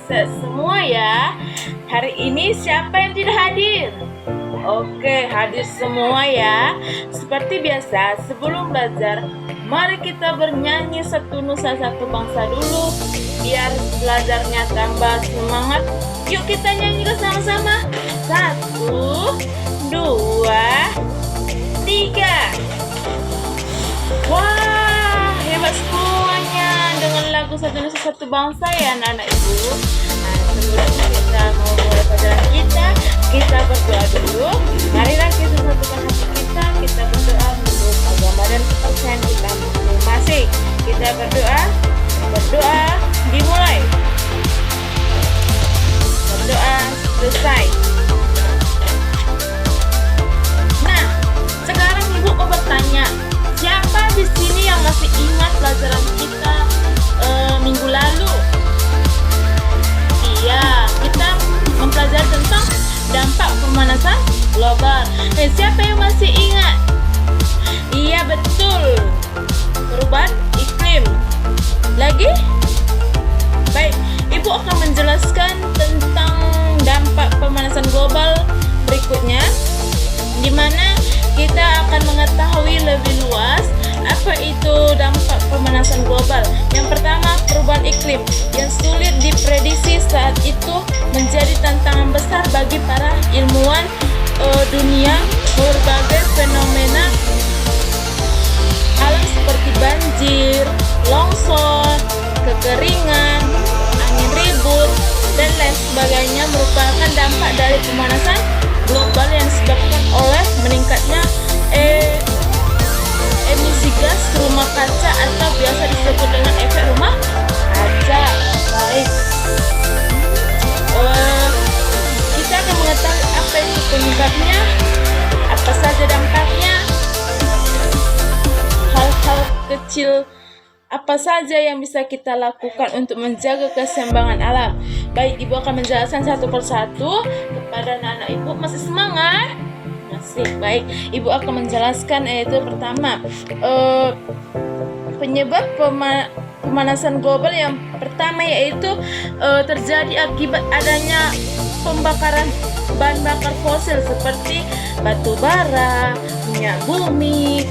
sukses semua ya. Hari ini siapa yang tidak hadir? Oke, hadir semua ya. Seperti biasa, sebelum belajar, mari kita bernyanyi satu nusa satu bangsa dulu, biar belajarnya tambah semangat. Yuk kita nyanyi sama-sama. 1, 2, 3. Wah, hebat semuanya dengan lagu satu nusa satu bangsa ya anak-anak ibu. Nah, sebelum kita mau mulai pelajaran kita berdoa dulu. Marilah kita satukan hati kita berdoa menurut agama dan kepercayaan kita masing-masing. Kita berdoa dimulai. Berdoa selesai. Nah, sekarang ibu mau bertanya, siapa di sini yang masih ingat pelajaran kita minggu lalu? Iya, kita mempelajari tentang dampak pemanasan global. Siapa yang masih ingat? Iya, betul. Perubahan iklim. Lagi? Baik, ibu akan menjelaskan tentang dampak pemanasan global berikutnya, di mana kita akan mengetahui lebih luas apa itu dampak pemanasan global. Yang pertama, perubahan iklim yang sulit diprediksi saat itu menjadi tantangan besar bagi para ilmuwan dunia. Berbagai fenomena alam seperti banjir, longsor, kekeringan, angin ribut, dan lain sebagainya merupakan dampak dari pemanasan global yang disebabkan oleh meningkatnya emisi gas rumah kaca atau biasa disebut dengan efek rumah kaca. Baik, kita akan mengetahui apa itu penyebabnya, apa saja dampaknya, hal-hal kecil apa saja yang bisa kita lakukan untuk menjaga keseimbangan alam. Baik, ibu akan menjelaskan satu persatu kepada anak-anak ibu. Masih semangat? Masih. Baik, ibu akan menjelaskan yaitu pertama, penyebab pemanasan global yang pertama yaitu terjadi akibat adanya pembakaran bahan bakar fosil seperti batu bara, minyak bumi,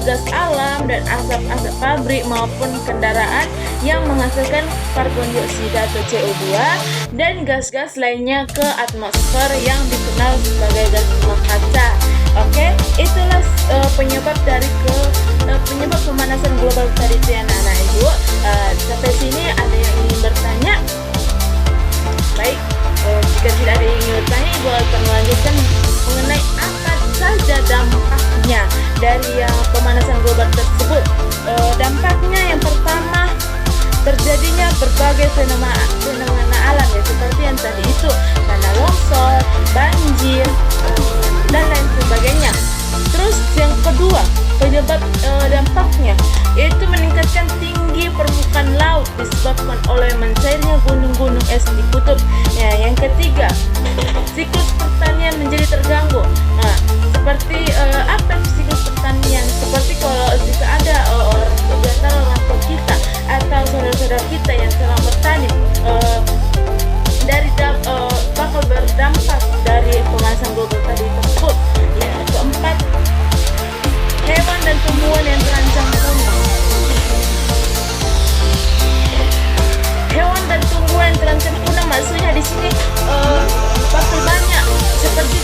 gas alam, dan asap-asap pabrik maupun kendaraan yang menghasilkan karbon dioksida atau CO2 dan gas-gas lainnya ke atmosfer yang dikenal sebagai gas rumah kaca. Oke, itulah penyebab dari penyebab pemanasan global tadi itu ya anak-anak ibu. Sampai sini ada yang ingin bertanya? Baik, jika tidak ada yang ingin bertanya, ibu akan melanjutkan mengenai apa saja dampaknya dari pemanasan global tersebut. Dampaknya yang pertama, terjadinya berbagai fenomena alam ya, seperti yang tadi itu tanah longsor, banjir, dan lain sebagainya. Terus yang kedua, penyebab dampaknya yaitu meningkatkan tinggi permukaan laut disebabkan oleh mencairnya gunung-gunung es di kutub. Ya, yang ketiga, siklus pertanian menjadi terganggu. Nah, seperti apa siklus pertanian? Seperti kalau jika ada orang tua kita atau saudara-saudara kita yang sedang bertani, bakal berdampak dari pemanasan global tadi tersebut. Yang keempat, hewan dan tumbuhan yang terancam punah. Hewan dan tumbuhan yang terancam punah maksudnya di sini bakal banyak, seperti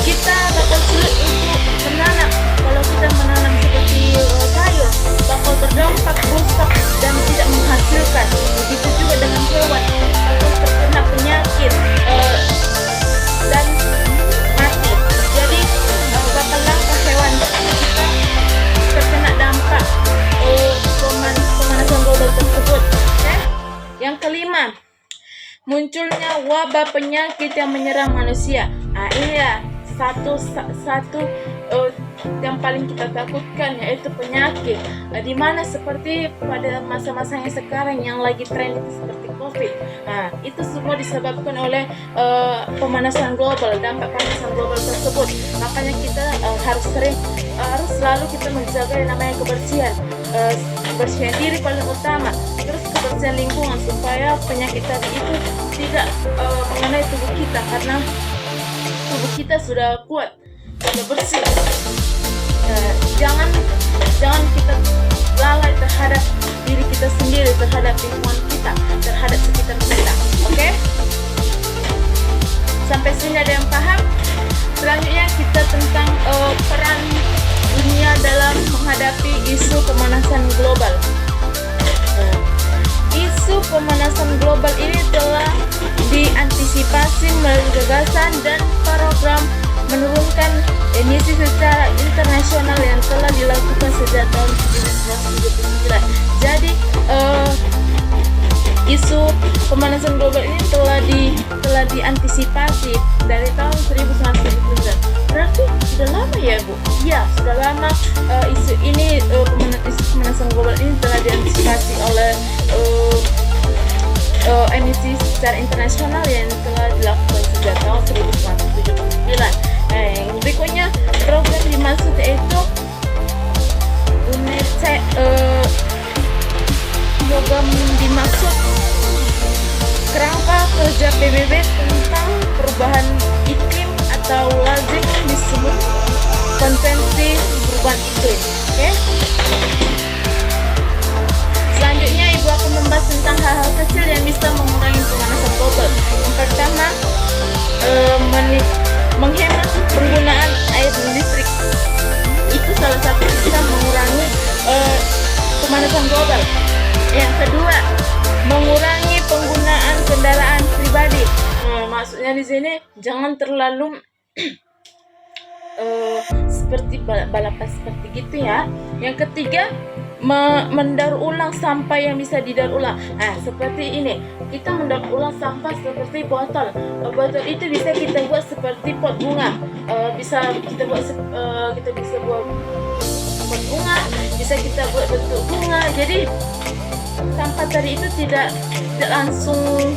kita bakal sulit untuk menanam. Kalau kita menanam seperti sayur, bakal terdampak rusak dan tidak menghasilkan. Begitu juga dengan hewan, bakal terkena penyakit dan mati. Jadi bakal langka hewan kita terkena dampak pemanasan global tersebut. Yang kelima, munculnya wabah penyakit yang menyerang manusia. Nah, ini ya satu yang paling kita takutkan, yaitu penyakit. Di mana seperti pada masa-masa yang sekarang yang lagi tren itu seperti COVID. Nah, itu semua disebabkan oleh pemanasan global, dampak pemanasan global tersebut. Makanya kita harus selalu kita menjaga yang namanya kebersihan. Kebersihan diri paling utama, terus kebersihan lingkungan supaya penyakit tadi itu tidak mengenai tubuh kita, karena tubuh kita sudah kuat, sudah bersih. Jangan kita lalai terhadap diri kita sendiri, terhadap lingkungan kita, terhadap sekitar kita. Oke? Sampai sini ada yang paham? Selanjutnya kita tentang peran dunia dalam menghadapi isu pemanasan global. Isu pemanasan global ini telah diantisipasi melalui gagasan dan program menurunkan emisi secara internasional yang telah dilakukan sejak tahun 1979. Jadi isu pemanasan global ini telah diantisipasi dari tahun 1979. Berarti sudah lama ya, Bu? Iya, sudah lama. Isu pemanasan global ini telah diantisipasi oleh emisi secara internasional yang telah dilakukan sejak tahun 1979. Yang berikutnya, program dimaksud yaitu program dimaksud kerangka kerja PBB tentang perubahan iklim atau lazim disebut konvensi perubahan iklim. Oke? Selanjutnya Ibu akan membahas tentang hal-hal kecil yang bisa mengurangi pemanasan global. Yang pertama, menghemat penggunaan air listrik. Itu salah satu bisa mengurangi pemanasan global. Yang kedua, mengurangi penggunaan kendaraan pribadi. Maksudnya di sini jangan terlalu seperti balapan seperti gitu ya. Yang ketiga, mendaur ulang sampah yang bisa didaur ulang. Seperti ini, kita mendaur ulang sampah seperti botol. Botol itu bisa kita buat seperti pot bunga. Bisa kita buat pot bunga, bisa kita buat bentuk bunga. Jadi sampah tadi itu tidak langsung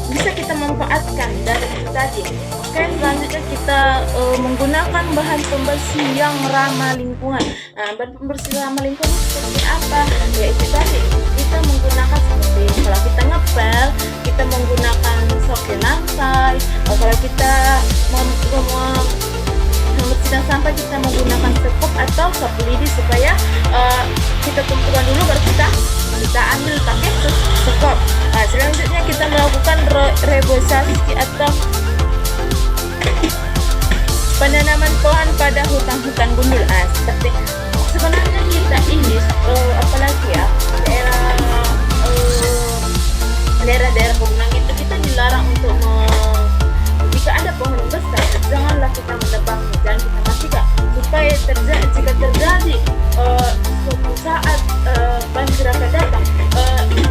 bisa kita manfaatkan dari itu tadi. Oke, selanjutnya kita menggunakan bahan pembersih yang ramah lingkungan. Bahan pembersih ramah lingkungan seperti apa? Ya itu tadi, kita menggunakan seperti kalau kita ngepel, kita menggunakan sapu lantai. Kalau kita membersihkan sampah, kita menggunakan sekop atau sapu lidi supaya kita kumpulkan dulu baru kita ambil pakai sekop. Selanjutnya kita melakukan reboisasi atau penanaman pohon pada hutan-hutan gundul. Seperti sebenarnya kita ini apalagi ya daerah-daerah pegunungan itu kita dilarang untuk jika ada pohon besar janganlah kita menebangnya, jangan kita matikan supaya jika terjadi suatu saat banjir akan datang,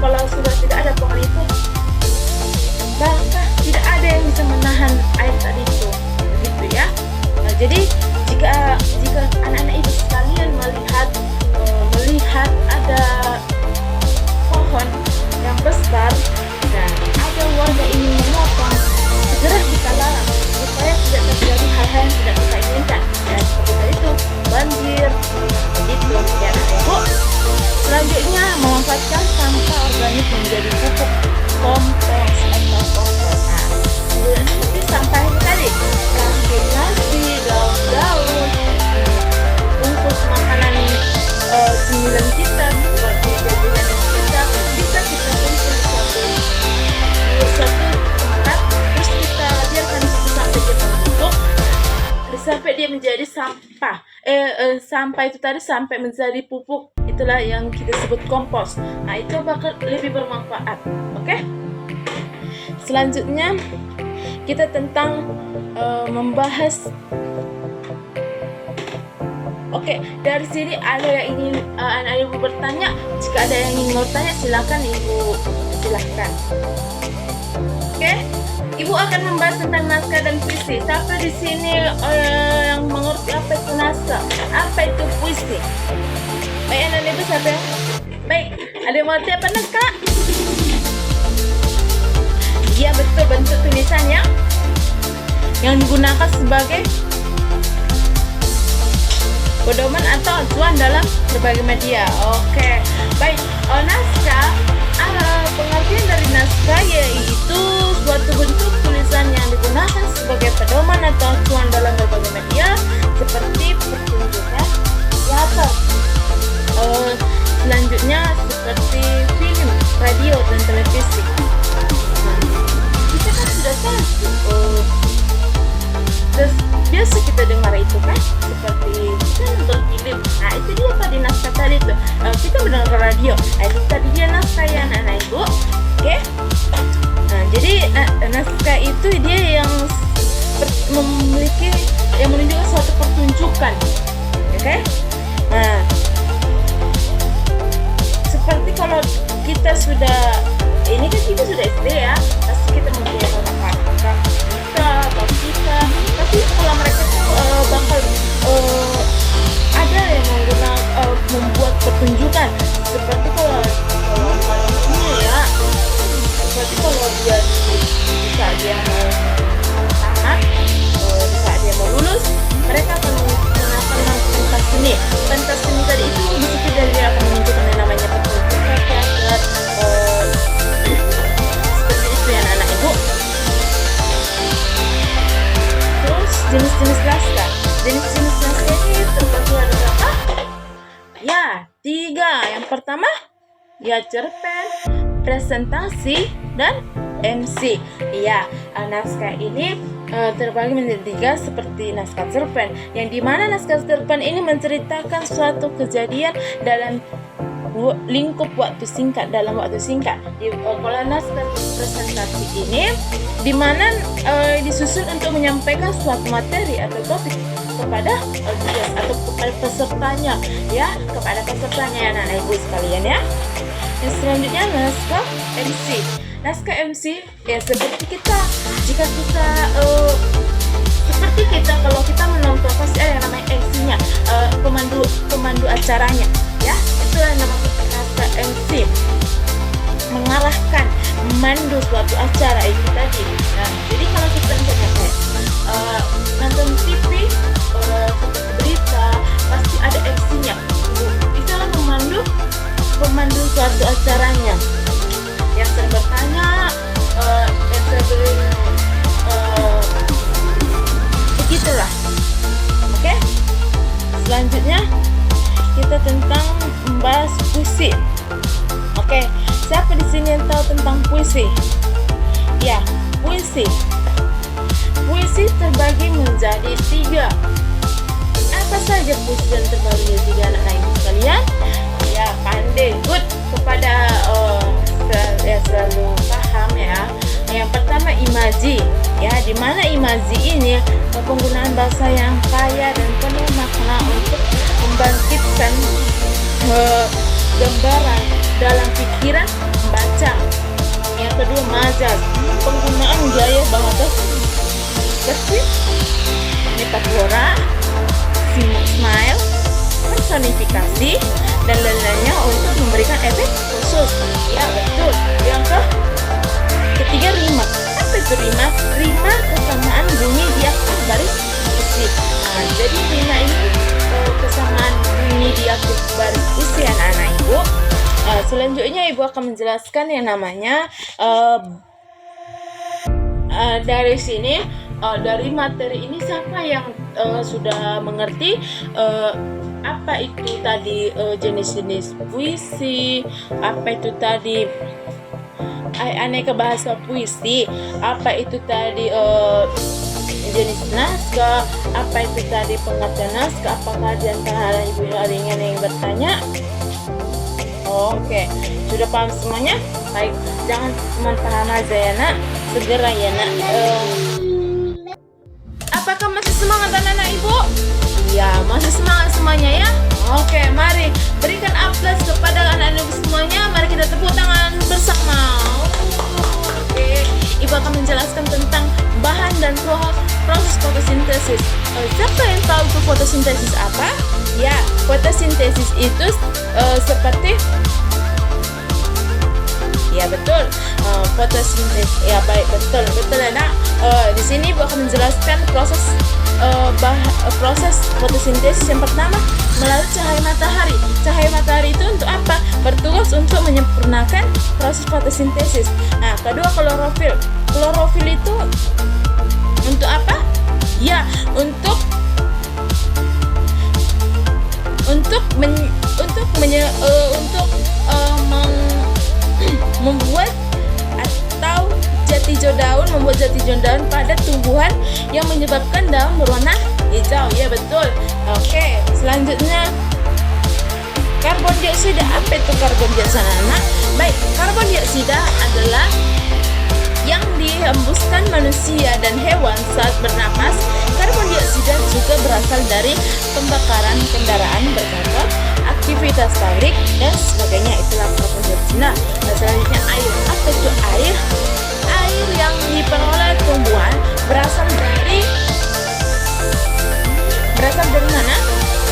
kalau sudah tidak ada pohon itu bahkan tidak ada yang bisa menahan air tadi itu, begitu ya. Jadi jika anak-anak ibu sekalian melihat ada pohon yang besar dan ada warga ingin memotong, segera kita larang supaya tidak terjadi hal-hal yang tidak kita inginkan. Dan seperti itu banjir, begitu ya ibu. Selanjutnya memanfaatkan sampah organik menjadi pupuk kompos atau kompos. Seperti sampah ini tadi, plastik nasi, daun-daun, bungkus makanan cemilan kita, seperti jajanan kita, bisa kita kumpul di satu tempat, terus kita biarkan di situ sampai dia membentuk, sampai dia menjadi sampah. Sampah itu tadi sampai menjadi pupuk, itulah yang kita sebut kompos. Itu bakal lebih bermanfaat. Oke? Selanjutnya kita tentang membahas. Oke, dari sini ada yang ingin anak ibu bertanya. Jika ada yang ingin bertanya, silakan ibu, silakan. Oke, ibu akan membahas tentang naskah dan puisi. Siapa di sini yang mengerti apa itu naskah, apa itu puisi? Baik, anak ibu siapa yang? Baik, ada yang mengerti apa naskah? Iya betul, bentuk tulisannya yang digunakan sebagai pedoman atau acuan dalam berbagai media. Oke, baik. Naskah Pengertian dari naskah yaitu suatu bentuk tulisan yang digunakan sebagai pedoman atau acuan dalam berbagai media seperti pertunjukan teater. Selanjutnya seperti film, radio, dan televisi. Nah, kita kan sudah tahu terus biasa kita dengar itu kan seperti kita nonton film. Nah itu dia tadi naskah tadi itu. Kita mendengar radio. Itu tadi dia naskah ya anak-anak ibu. Oke. Nah jadi naskah itu dia yang memiliki yang menunjukkan suatu pertunjukan. Oke. Nah seperti kalau kita sudah ini kan kita sudah SD ya, pasti kita mempunyai kakak kita atau kita, tapi kalau mereka tuh bakal ada yang membuat pertunjukan seperti kalau ini ya, seperti kalau dia di saat dia mau tamat, di saat dia mau lulus, mereka akan menggunakan pentas seni. Pentas seni tadi itu bisa tidak dia akan menunjukkan yang namanya pertunjukan teater, seperti itu ya anak ibu. Terus jenis-jenis naskah. Jenis-jenis naskah ini terbagi ada berapa? Ya, 3. Yang pertama, ya cerpen, presentasi, dan MC. Iya, naskah ini terbagi menjadi 3 seperti naskah cerpen, yang dimana naskah cerpen ini menceritakan suatu kejadian dalam lingkup waktu singkat, dalam waktu singkat. Kalau naskah presentasi ini dimana disusun untuk menyampaikan suatu materi atau topik kepada audiens atau kepada pesertanya ya, kepada pesertanya ya anak-anak ibu sekalian ya. Yang selanjutnya naskah MC. Naskah MC ya seperti kita, jika kita seperti kita kalau kita menonton pasti ada yang namanya MC-nya, pemandu acaranya ya, itu yang namanya naskah MC, mengarahkan, memandu suatu acara itu tadi. Nah jadi kalau kita nonton TV seperti berita pasti ada MC-nya, itu adalah pemandu suatu acaranya. Yang saya bertanya, yang saya begitulah. Oke. Selanjutnya kita tentang membahas puisi. Oke, siapa di sini yang tahu tentang puisi? Ya, puisi. Puisi terbagi menjadi 3. Apa saja puisi yang terbagi menjadi 3 anak-anak ibu sekalian? Ya, pandai, good kepada ya selalu paham ya. Yang pertama imaji ya, dimana imaji ini penggunaan bahasa yang kaya dan penuh makna untuk membangkitkan gambaran dalam pikiran membaca. Yang kedua majaz, penggunaan gaya bahasa seperti metafora, smile, personifikasi, dan lain-lainnya untuk memberikan efek khusus. Ya betul. Yang ketiga rima. Apa itu rima? Rima kesamaan bunyi di akhir baris puisi. Nah, jadi rima ini kesamaan bunyi di akhir baris puisi anak-anak ibu. Selanjutnya ibu akan menjelaskan yang namanya dari sini, dari materi ini siapa yang sudah mengerti apa itu tadi jenis-jenis puisi, apa itu tadi aneka bahasa puisi, apa itu tadi jenis naskah, apa itu tadi pengertian naskah. Apakah di antara ibu ada yang bertanya? Oke, sudah paham semuanya? Baik, jangan cuma paham aja ya nak, segera ya nak. Apakah masih semangat anak-anak ibu? Ya, masih semangat semuanya ya? Oke, mari berikan aplaus kepada anak-anak ibu semuanya. Mari kita tepuk tangan bersama. Oke, ibu akan menjelaskan tentang bahan dan proses fotosintesis. Siapa yang tahu itu fotosintesis apa? Ya, fotosintesis itu seperti, ya betul, fotosintesis. Ya baik, betul ya nak. Di sini Ibu akan menjelaskan proses fotosintesis. Yang pertama, melalui cahaya matahari. Cahaya matahari itu untuk apa? Bertugas untuk menyempurnakan proses fotosintesis. Nah, kedua, klorofil. Klorofil itu untuk apa? Ya, untuk membuat atau membuat jati daun pada tumbuhan yang menyebabkan daun berwarna hijau. Ya betul. Oke, selanjutnya karbon dioksida. Apa itu karbon dioksida, anak? Baik, karbon dioksida adalah yang dihembuskan manusia dan hewan saat bernapas. Karbon dioksida juga berasal dari pembakaran kendaraan bermotor, aktivitas pabrik, dan sebagainya. Itulah karbon dioksida. Nah, selanjutnya air. Apa itu air? Air yang diperoleh tumbuhan berasal dari mana?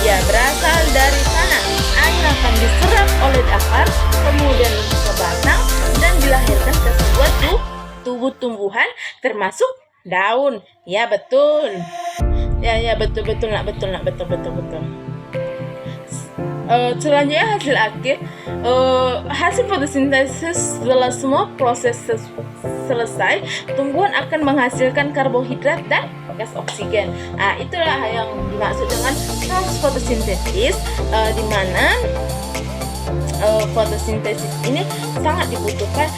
Ya, berasal dari tanah. Air akan diserap oleh akar, kemudian ke batang, dan dilahirkan ke sebuah tubuh tumbuhan termasuk daun. Ya betul. Ya betul nak, betul. Selanjutnya hasil akhir. Hasil fotosintesis setelah semua proses selesai, tumbuhan akan menghasilkan karbohidrat dan gas oksigen. Nah, itulah yang dimaksud dengan proses fotosintesis, di mana fotosintesis ini sangat dibutuhkan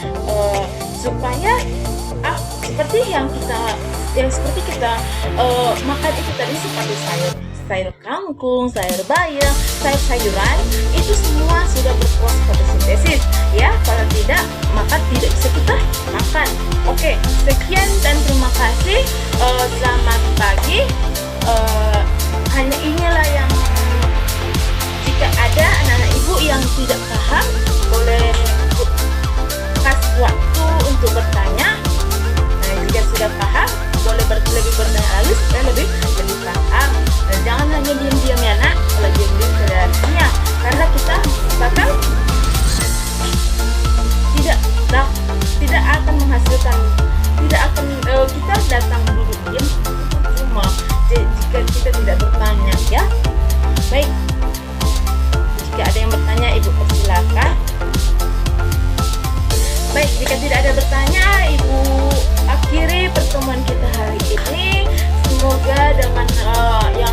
supaya seperti kita makan itu tadi, seperti sayur kangkung, sayur bayam, sayuran, itu semua sudah berproses fotosintesis. Ya, kalau tidak maka tidak bisa kita makan. Oke, sekian dan terima kasih. Selamat pagi. Hanya inilah yang, jika ada anak-anak ibu yang tidak paham, boleh kasih waktu untuk bertanya. Nah, jika sudah paham, boleh lebih bertanya lagi supaya lebih paham. Dan jangan hanya diam-diam ya nak. Kalau diam-diam tidak artinya, karena kita bakal tidak akan menghasilkan, kita datang duduk diam cuma jika kita tidak bertanya. Ya baik, jika ada yang bertanya ibu persilakan. Baik, jika tidak ada bertanya, ibu akhiri pertemuan kita hari ini. Semoga dengan yang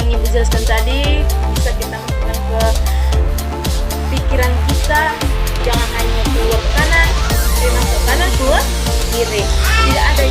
ibu jelaskan tadi bisa kita masukkan ke pikiran kita. Jangan hanya keluar kanan, masuk kanan, keluar kiri. Tidak ada